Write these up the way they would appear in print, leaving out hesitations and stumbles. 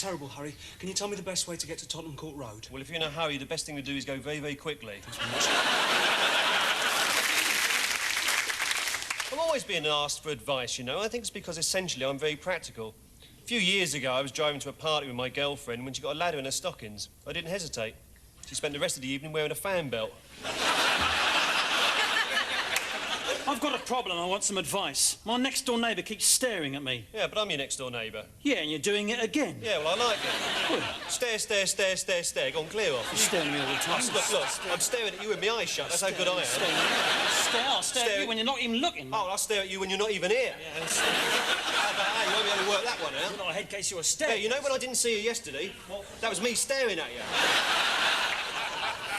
terrible hurry. Can you tell me the best way to get to Tottenham Court Road? Well, if you're in a hurry, the best thing to do is go very, very quickly. I'm always being asked for advice, you know. I think it's because, essentially, I'm very practical. A few years ago, I was driving to a party with my girlfriend when she got a ladder in her stockings. I didn't hesitate. She spent the rest of the evening wearing a fan belt. I've got a problem. I want some advice. My next-door neighbour keeps staring at me. Yeah, but I'm your next-door neighbour. Yeah, and you're doing it again. Yeah, well, I like it. Good. Stare, stare, stare, stare, stare. Go on, clear off. You're staring at me all the time. Look, I'm staring at you with my eyes shut. That's how good I am. I'll stare at you when you're not even looking. Oh, I'll stare at you when you're not even here. Yeah, How about that? You won't be able to work that one out. You're not a head case, you're a stare. Yeah, you know when I didn't see you yesterday? Well, that was me staring at you.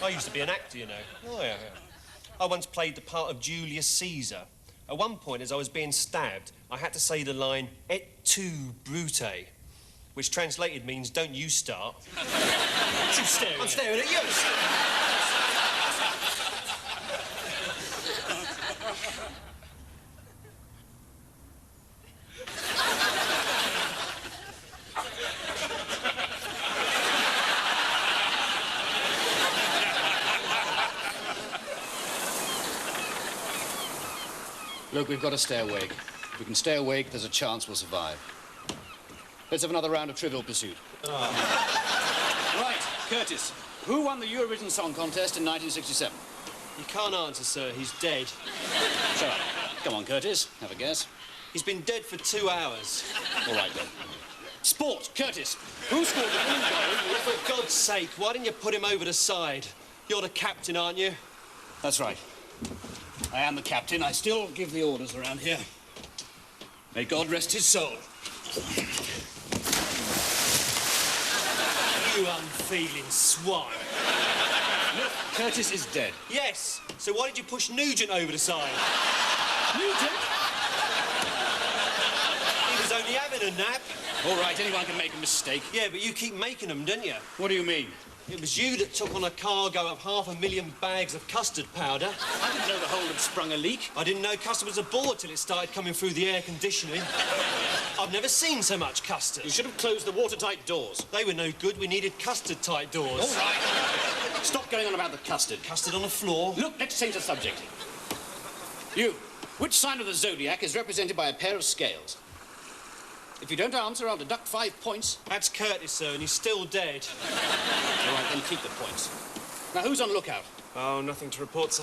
I used to be an actor, you know. Oh, yeah. I once played the part of Julius Caesar. At one point, as I was being stabbed, I had to say the line, "Et tu, Brute," which translated means, "Don't you start." What you staring I'm at? staring at you. Look, we've got to stay awake. If we can stay awake, there's a chance we'll survive. Let's have another round of Trivial Pursuit. Right, Curtis. Who won the Eurovision Song Contest in 1967? You can't answer, sir. He's dead. Shut up. Come on, Curtis. Have a guess. He's been dead for 2 hours. All right, then. Sport, Curtis. Who scored the winning goal? For God's sake, why didn't you put him over the side? You're the captain, aren't you? That's right. I am the captain. I still give the orders around here. May God rest his soul. You unfeeling swine. Look, Curtis is dead. Yes. So why did you push Nugent over the side? Nugent? He was only having a nap. All right, anyone can make a mistake. Yeah, but you keep making them, don't you? What do you mean? It was you that took on a cargo of 500,000 bags of custard powder. I didn't know the hold had sprung a leak. I didn't know custard was aboard till it started coming through the air conditioning. I've never seen so much custard. You should have closed the watertight doors. They were no good. We needed custard-tight doors. All right. Stop going on about the custard. Custard on the floor. Look, let's change the subject. You, which sign of the zodiac is represented by a pair of scales? If you don't answer, I'll deduct 5 points. That's Curtis, sir, and he's still dead. All right, then keep the points. Now, who's on lookout? Oh, nothing to report, sir.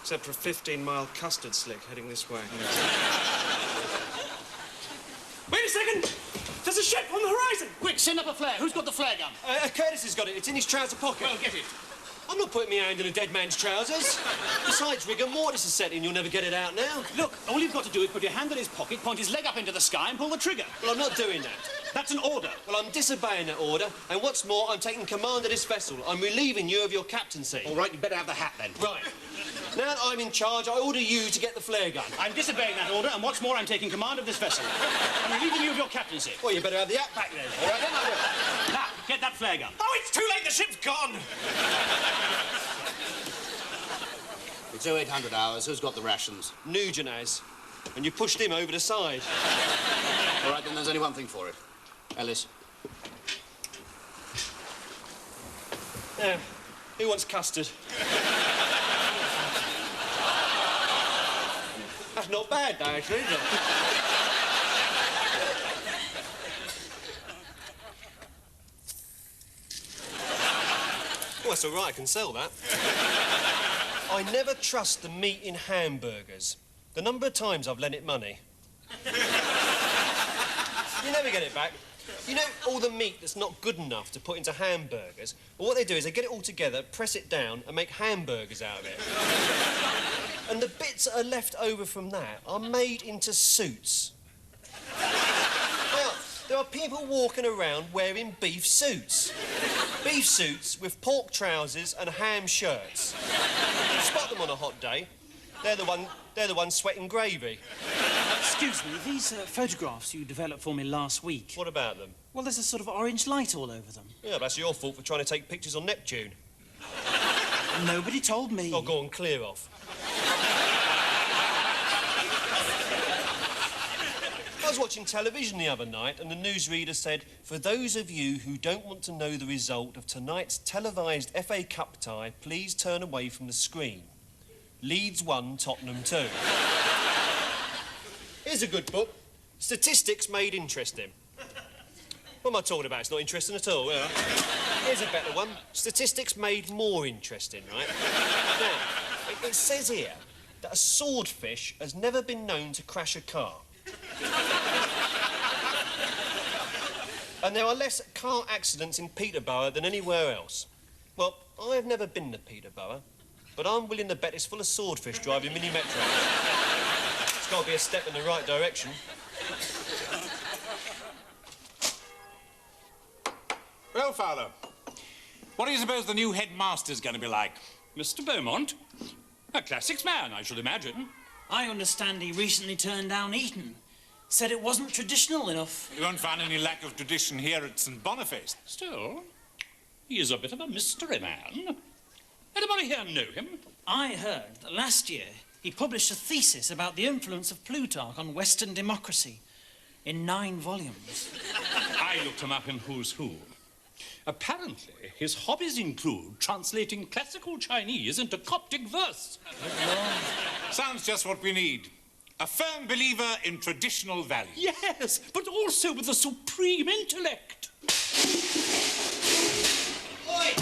Except for a 15-mile custard slick heading this way. Wait a second! There's a ship on the horizon! Quick, send up a flare. Who's got the flare gun? Curtis has got it. It's in his trouser pocket. Well, get it. I'm not putting my hand in a dead man's trousers. Besides, rigor mortis is set in. You'll never get it out now. Look, all you've got to do is put your hand in his pocket, point his leg up into the sky and pull the trigger. Well, I'm not doing that. That's an order. Well, I'm disobeying that order, and what's more, I'm taking command of this vessel. I'm relieving you of your captaincy. All right, you better have the hat then. Right. Now that I'm in charge, I order you to get the flare gun. I'm disobeying that order, and what's more, I'm taking command of this vessel. I'm relieving you of your captaincy. Well, you better have the hat back then. All right, then I will. Now, get that flare gun. Oh, it's too late! The ship's gone! It's 0800 hours. Who's got the rations? Nugent has. And you pushed him over the side. All right, then there's only one thing for it. Ellis. Yeah. Who wants custard? That's not bad, though, actually, is it? Oh, that's all right. I can sell that. I never trust the meat in hamburgers. The number of times I've lent it money. You never get it back. You know all the meat that's not good enough to put into hamburgers? Well, what they do is they get it all together, press it down, and make hamburgers out of it. And the bits that are left over from that are made into suits. Now, there are people walking around wearing beef suits. Beef suits with pork trousers and ham shirts. You spot them on a hot day. They're the ones sweating gravy. Excuse me, these photographs you developed for me last week. What about them? Well, there's a sort of orange light all over them. Yeah, that's your fault for trying to take pictures on Neptune. Nobody told me. Oh, go on, clear off. I was watching television the other night and the newsreader said, for those of you who don't want to know the result of tonight's televised FA Cup tie, please turn away from the screen. Leeds 1, Tottenham 2. Here's a good book. Statistics Made Interesting. What am I talking about? It's not interesting at all, yeah. Here's a better one. Statistics Made More Interesting, right? Now, it says here that a swordfish has never been known to crash a car. And there are less car accidents in Peterborough than anywhere else. Well, I've never been to Peterborough, but I'm willing to bet it's full of swordfish driving mini metro. It's got to be a step in the right direction. Well, Fowler, what do you suppose the new headmaster's going to be like? Mr. Beaumont? A classics man, I should imagine. I understand he recently turned down Eton. Said it wasn't traditional enough. You won't find any lack of tradition here at St. Boniface. Still, he is a bit of a mystery man. Anybody here know him? I heard that last year he published a thesis about the influence of Plutarch on Western democracy in 9 volumes. I looked him up in Who's Who. Apparently, his hobbies include translating classical Chinese into Coptic verse. Sounds just what we need. A firm believer in traditional values. Yes, but also with a supreme intellect. Oi!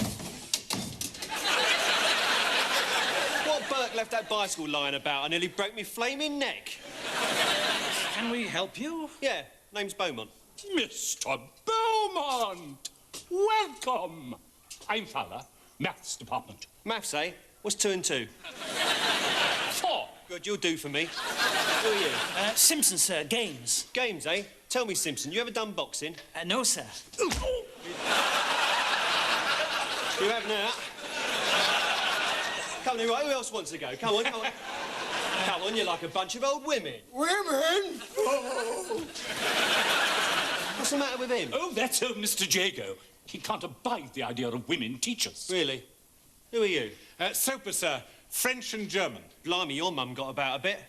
What Burke left that bicycle lying about? I nearly broke me flaming neck. Can we help you? Yeah, name's Beaumont. Mr. Beaumont! Welcome! I'm Fowler, Maths Department. Maths, eh? What's 2 and 2? 4. Good, you'll do for me. Who are you? Simpson, sir. Games. Games, eh? Tell me, Simpson, you ever done boxing? No, sir. You have now. Come on, right, who else wants to go? Come on, come on. Come on, you're like a bunch of old women. Women? Oh. What's the matter with him? Oh, that's old Mr. Jago. He can't abide the idea of women teachers. Really? Who are you? Soper, sir. French and German. Blimey, your mum got about a bit.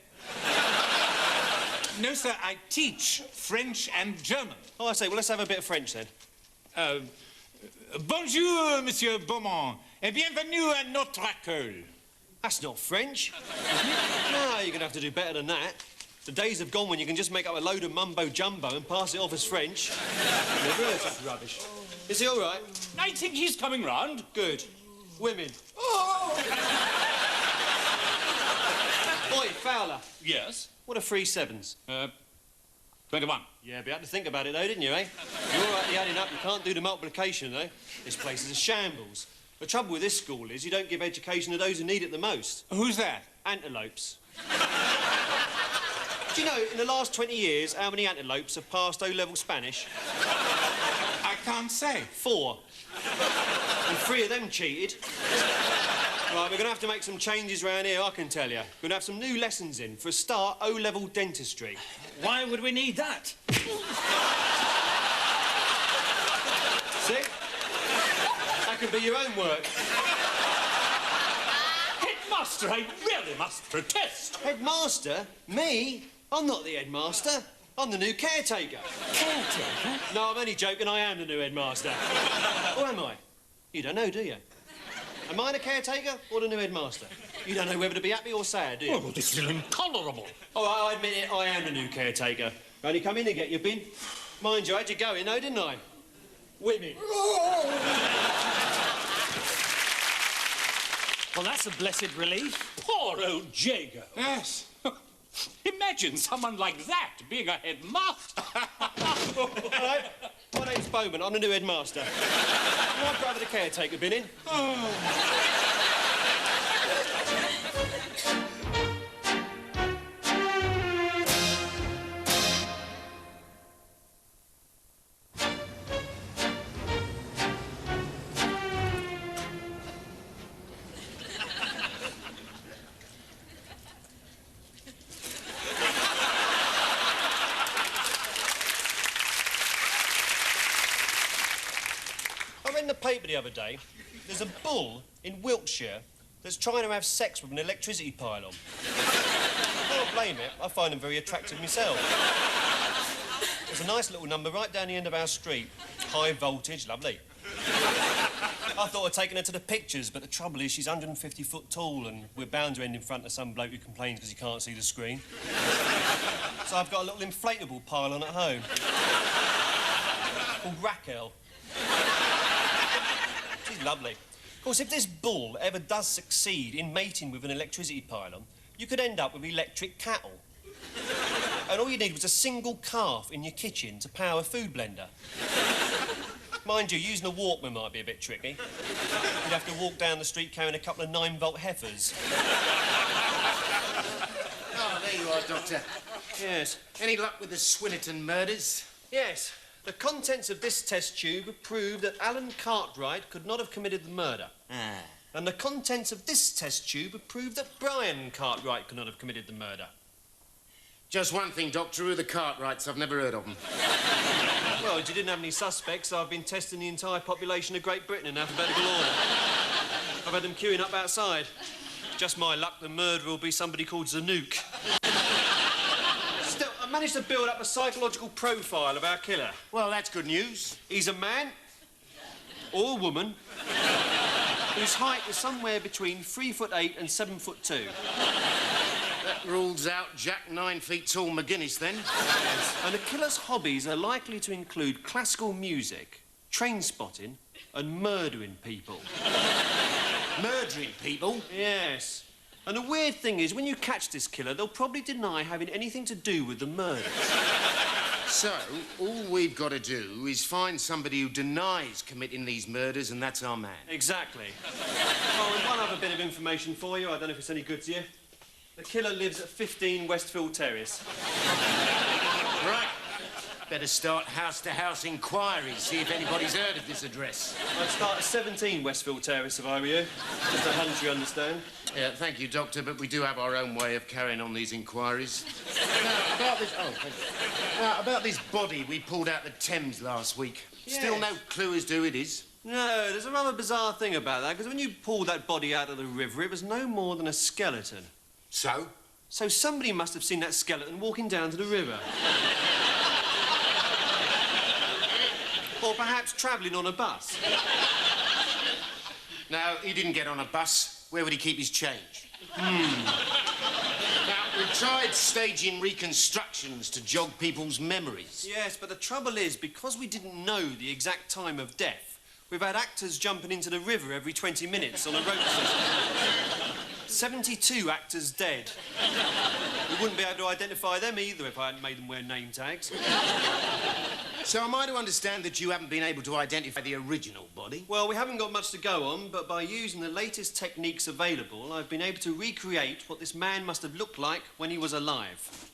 No, sir, I teach French and German. Oh, I say, well, let's have a bit of French then. Bonjour, Monsieur Beaumont, et bienvenue à notre école. That's not French. No, you're going to have to do better than that. The days have gone when you can just make up a load of mumbo-jumbo and pass it off as French. Never heard such rubbish. Is he all right? I think he's coming round. Good. Women. Oi, Fowler. Yes? What are 3 sevens? 21. Yeah, but you had to think about it, though, didn't you, eh? You're all right, the adding up. You can't do the multiplication, though. This place is a shambles. The trouble with this school is you don't give education to those who need it the most. Who's that? Antelopes. Do you know, in the last 20 years, how many antelopes have passed O-level Spanish? I can't say. 4. And 3 of them cheated. Right, we're going to have to make some changes around here, I can tell you. We're going to have some new lessons in. For a start, O-level dentistry. Why would we need that? See? That can be your own work. Headmaster, I really must protest. Headmaster? Me? I'm not the headmaster. I'm the new caretaker. Caretaker? No, I'm only joking. I am the new headmaster. Or am I? You don't know, do you? Am I the caretaker or the new headmaster? You don't know whether to be happy or sad, do you? Oh, this is intolerable. All right, I admit it. I am the new caretaker. I only come in to get your bin. Mind you, I had you going, though, didn't I? Women. Well, that's a blessed relief. Poor old Jago. Yes. Imagine someone like that being a headmaster. All right, my name's Bowman. I'm the new headmaster. My brother, the caretaker, been in. I read in the paper the other day, there's a bull in Wiltshire that's trying to have sex with an electricity pylon. I can't blame it. I find them very attractive myself. There's a nice little number right down the end of our street. High voltage, lovely. I thought I'd taken her to the pictures, but the trouble is she's 150 foot tall and we're bound to end in front of some bloke who complains because he can't see the screen. So I've got a little inflatable pylon at home called Raquel. She's lovely. Of course, if this bull ever does succeed in mating with an electricity pylon, you could end up with electric cattle. And all you need was a single calf in your kitchen to power a food blender. Mind you, using a Walkman might be a bit tricky. You'd have to walk down the street carrying a couple of 9-volt heifers. Oh, there you are, Doctor. Yes. Any luck with the Swinnerton murders? Yes. The contents of this test tube have proved that Alan Cartwright could not have committed the murder. Ah. And the contents of this test tube have proved that Brian Cartwright could not have committed the murder. Just one thing, Doctor, who are the Cartwrights? I've never heard of them. Well, as you didn't have any suspects, I've been testing the entire population of Great Britain in alphabetical order. I've had them queuing up outside. Just my luck, the murderer will be somebody called Zanuck. Still, I managed to build up a psychological profile of our killer. Well, that's good news. He's a man, or a woman, whose height is somewhere between 3'8" and 7'2". That rules out Jack 9 feet tall McGuinness, then. And the killer's hobbies are likely to include classical music, train spotting, and murdering people. Murdering people? Yes. And the weird thing is, when you catch this killer, they'll probably deny having anything to do with the murder. So, all we've got to do is find somebody who denies committing these murders, and that's our man. Exactly. Oh, and one other bit of information for you. I don't know if it's any good to you. The killer lives at 15 Westfield Terrace. Right. Better start house-to-house inquiries, see if anybody's heard of this address. I'd start at 17 Westfield Terrace if I were you. Just a hunch, you understand. Yeah, thank you, Doctor, but we do have our own way of carrying on these inquiries. Now, about this... Oh, thank you. Now, about this body we pulled out the Thames last week. Yes. Still no clue as to who it is? No, there's a rather bizarre thing about that, because when you pulled that body out of the river, it was no more than a skeleton. So? So somebody must have seen that skeleton walking down to the river. Or perhaps travelling on a bus. No, he didn't get on a bus. Where would he keep his change? Now, we've tried staging reconstructions to jog people's memories. Yes, but the trouble is, because we didn't know the exact time of death, we've had actors jumping into the river every 20 minutes on a rope system. 72 actors dead. We wouldn't be able to identify them either if I hadn't made them wear name tags. So am I to understand that you haven't been able to identify the original body? Well, we haven't got much to go on, but by using the latest techniques available, I've been able to recreate what this man must have looked like when he was alive.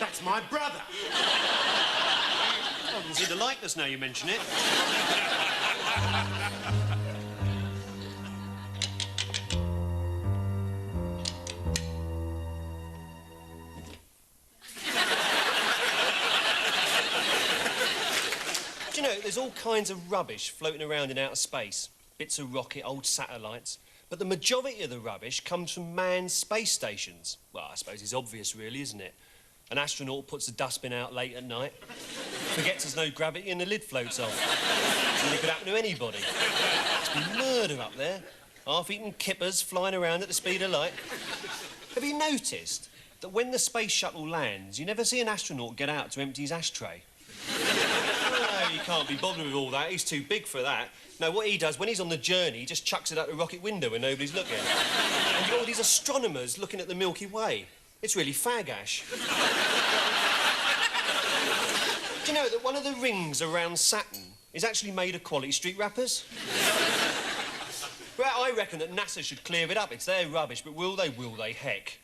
That's my brother. I can see the likeness now you mention it. Do you know, there's all kinds of rubbish floating around in outer space. Bits of rocket, old satellites. But the majority of the rubbish comes from manned space stations. Well, I suppose it's obvious, really, isn't it? An astronaut puts the dustbin out late at night, forgets there's no gravity and the lid floats off. And it could happen to anybody. It's been murder up there. Half-eaten kippers flying around at the speed of light. Have you noticed that when the space shuttle lands, you never see an astronaut get out to empty his ashtray? No, he can't be bothered with all that. He's too big for that. No, what he does, when he's on the journey, he just chucks it out the rocket window when nobody's looking. And you've got all these astronomers looking at the Milky Way. It's really fag-ash. Do you know that one of the rings around Saturn is actually made of quality street rappers? Well, I reckon that NASA should clear it up. It's their rubbish, but will they? Will they? Heck.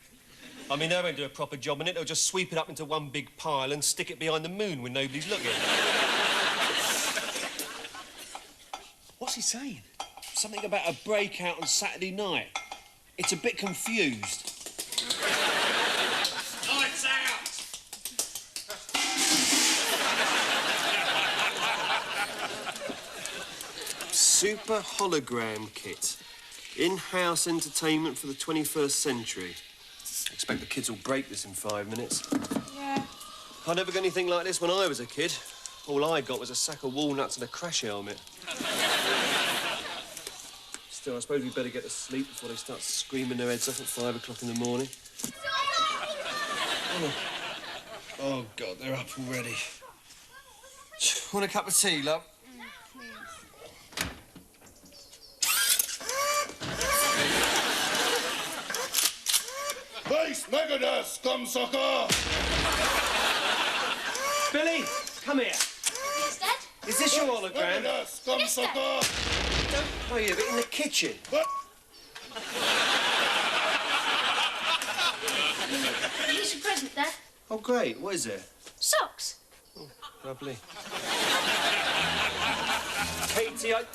I mean, they won't do a proper job on it. They'll just sweep it up into one big pile and stick it behind the moon when nobody's looking. What's he saying? Something about a breakout on Saturday night. It's a bit confused. Lights out! Super hologram kit. In-house entertainment for the 21st century. Expect the kids will break this in 5 minutes. Yeah. I never got anything like this when I was a kid. All I got was a sack of walnuts and a crash helmet. Still, I suppose we better get to sleep before they start screaming their heads off at 5 o'clock in the morning. Oh, God, they're up already. Want a cup of tea, love? Vice Megadeth, scum sucker! Billy, come here. Yes, Dad? Is this your hologram? Megadeth, scum Yes, Dad. sucker! Don't play with it in the kitchen. What? Here's your present, Dad. Oh, great. What is it? Socks. Lovely. Katie, I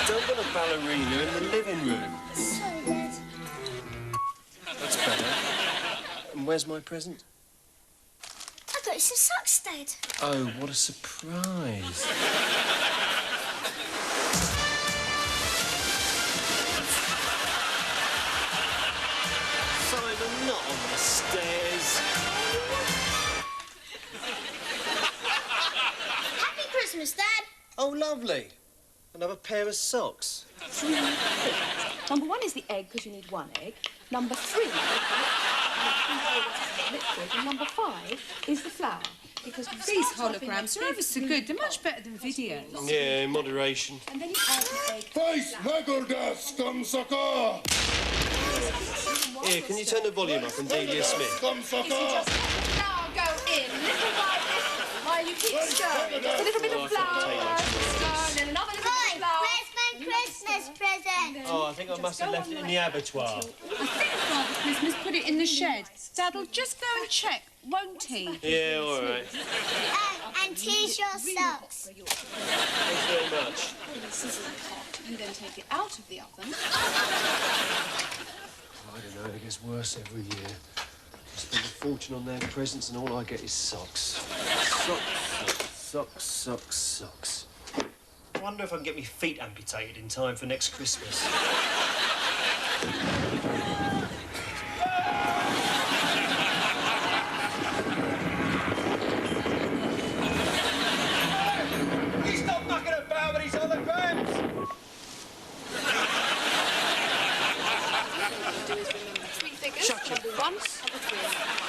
don't want a ballerina in the living room. Sorry, Dad. That's better. And where's my present? I got you some socks, Dad. Oh, what a surprise. Simon, not on the stairs. Happy Christmas, Dad. Oh, lovely. Another pair of socks. Number 1 is the egg, because you need 1 egg. Number 3 is the liquid. And number 5 is the flour. Because These holograms are ever so good. They're much better than videos. Yeah, in moderation. And then you add the egg. Vice Megadeth, scum sucker! Here, can you turn the volume up on Delia Smith? Scum sucker! Just let the flour go in, little by little, while you keep stirring. Just a little bit of flour, and then another little bit of flour. Where's my Christmas present? Oh, I think I must have left it in the abattoir. I think Father Christmas put it in the shed. Dad'll just go and check, won't he? Yeah, all right. And here's your socks. Thanks very much. This isn't hot. You then take it out of the oven. I don't know, it gets worse every year. I spend a fortune on their presents and all I get is socks. Socks. I wonder if I can get my feet amputated in time for next Christmas. You stop mucking about with these holograms! Shut your Number 1, number 3.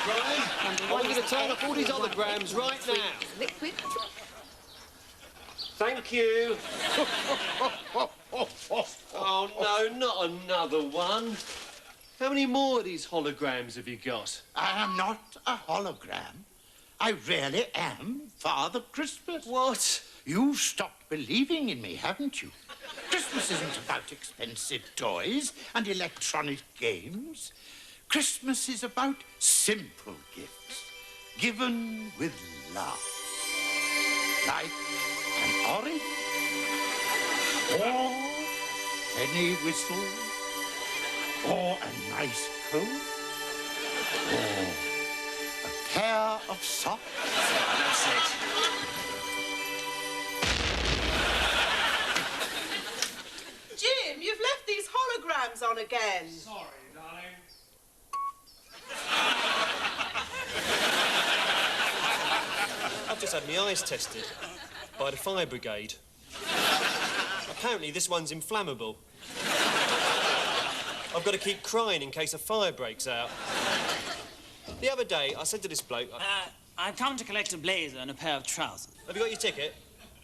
Right. I'm going to turn off all these holograms right now. Liquid. Thank you. Oh, no, not another one. How many more of these holograms have you got? I am not a hologram. I really am Father Christmas. What? You've stopped believing in me, haven't you? Christmas isn't about expensive toys and electronic games. Christmas is about simple gifts, given with love. Like an orange, or any whistle, or a nice coat, or a pair of socks. That's it. Jim, you've left these holograms on again. Sorry, darling. I've just had my eyes tested by the fire brigade. Apparently this one's inflammable. I've got to keep crying in case a fire breaks out. The other day, I said to this bloke... I've come to collect a blazer and a pair of trousers. Have you got your ticket?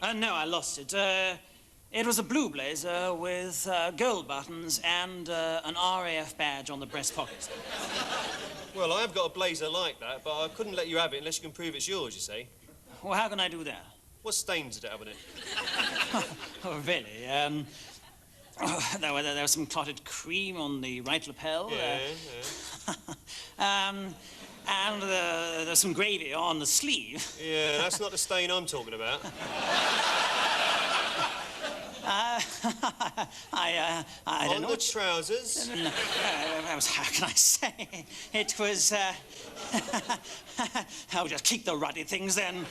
No, I lost it. It was a blue blazer with gold buttons and an RAF badge on the breast pocket. Well, I have got a blazer like that, but I couldn't let you have it unless you can prove it's yours, you see. Well, how can I do that? What stains did it have on it? Oh, really? There was some clotted cream on the right lapel. And there's some gravy on the sleeve. Yeah, that's not the stain I'm talking about. I don't know. On the trousers? How can I say? It was, I'll just keep the ruddy things then. Well,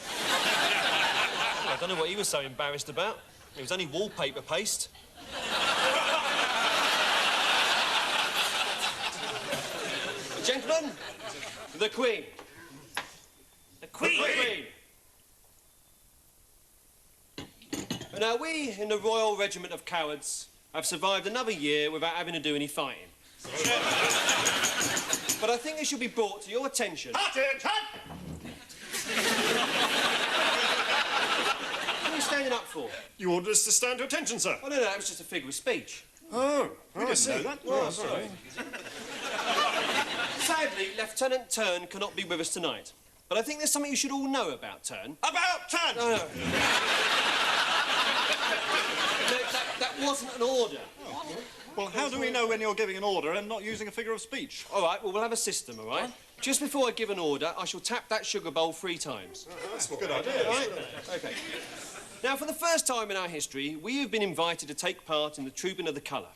I don't know what he was so embarrassed about. It was only wallpaper paste. Gentlemen, the Queen. The Queen? The Queen. Now, we in the Royal Regiment of Cowards have survived another year without having to do any fighting. But I think it should be brought to your attention... Attention! What are you standing up for? You ordered us to stand to attention, sir. Oh, no, that was just a figure of speech. Oh, we didn't know that. Oh, sorry. Sadly, Lieutenant Turn cannot be with us tonight. But I think there's something you should all know about Turn. About Turn! No, no. No, that wasn't an order. Well, how do we know when you're giving an order and not using a figure of speech? All right, well, we'll have a system, all right? Just before I give an order, I shall tap that sugar bowl 3 times. That's a good idea. Right? OK. Now, for the first time in our history, we have been invited to take part in the Trooping of the Colour.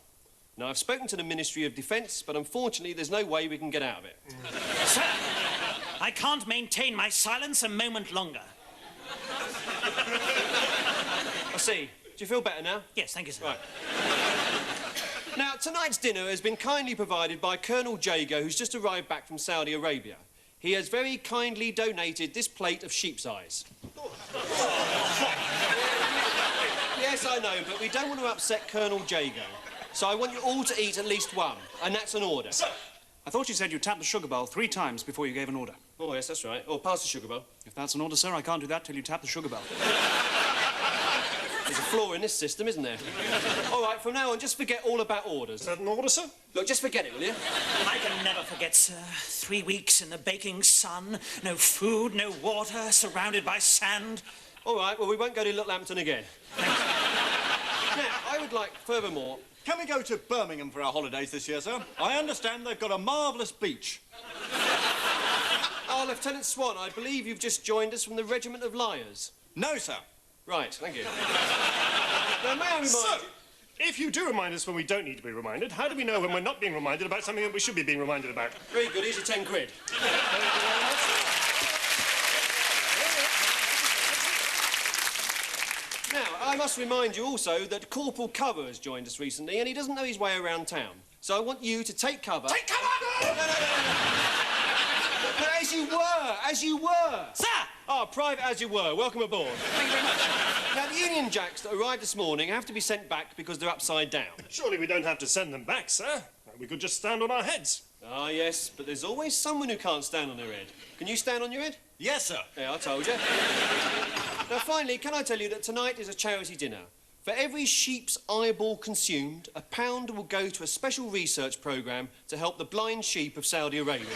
Now, I've spoken to the Ministry of Defence, but unfortunately, there's no way we can get out of it. Sir, I can't maintain my silence a moment longer. I see. Do you feel better now? Yes, thank you, sir. Right. Now, tonight's dinner has been kindly provided by Colonel Jago, who's just arrived back from Saudi Arabia. He has very kindly donated this plate of sheep's eyes. Yes, I know, but we don't want to upset Colonel Jago. So I want you all to eat at least one, and that's an order. Sir! I thought you said you tapped the sugar bowl 3 times before you gave an order. Oh, yes, that's right. Oh, pass the sugar bowl. If that's an order, sir, I can't do that till you tap the sugar bowl. There's a flaw in this system, isn't there? All right, from now on, just forget all about orders. Is that an order, sir? Look, just forget it, will you? I can never forget, sir. 3 weeks in the baking sun, no food, no water, surrounded by sand. All right, well, we won't go to Littlehampton again. Now, I would like, furthermore... Can we go to Birmingham for our holidays this year, sir? I understand they've got a marvellous beach. Oh, Lieutenant Swan, I believe you've just joined us from the Regiment of Liars. No, sir. Right, thank you. Now, may I remind Sir, you... if you do remind us when we don't need to be reminded, how do we know when we're not being reminded about something that we should be being reminded about? Very good, here's your 10 quid. Now, I must remind you also that Corporal Cover has joined us recently and he doesn't know his way around town. So I want you to take cover... Take cover! No, as you were! Sir! Ah, Private as you were. Welcome aboard. Thank you very much. Now, the Union Jacks that arrived this morning have to be sent back because they're upside down. Surely we don't have to send them back, sir. We could just stand on our heads. Ah, yes, but there's always someone who can't stand on their head. Can you stand on your head? Yes, sir. Yeah, I told you. Now, finally, can I tell you that tonight is a charity dinner? For every sheep's eyeball consumed, £1 will go to a special research programme to help the blind sheep of Saudi Arabia.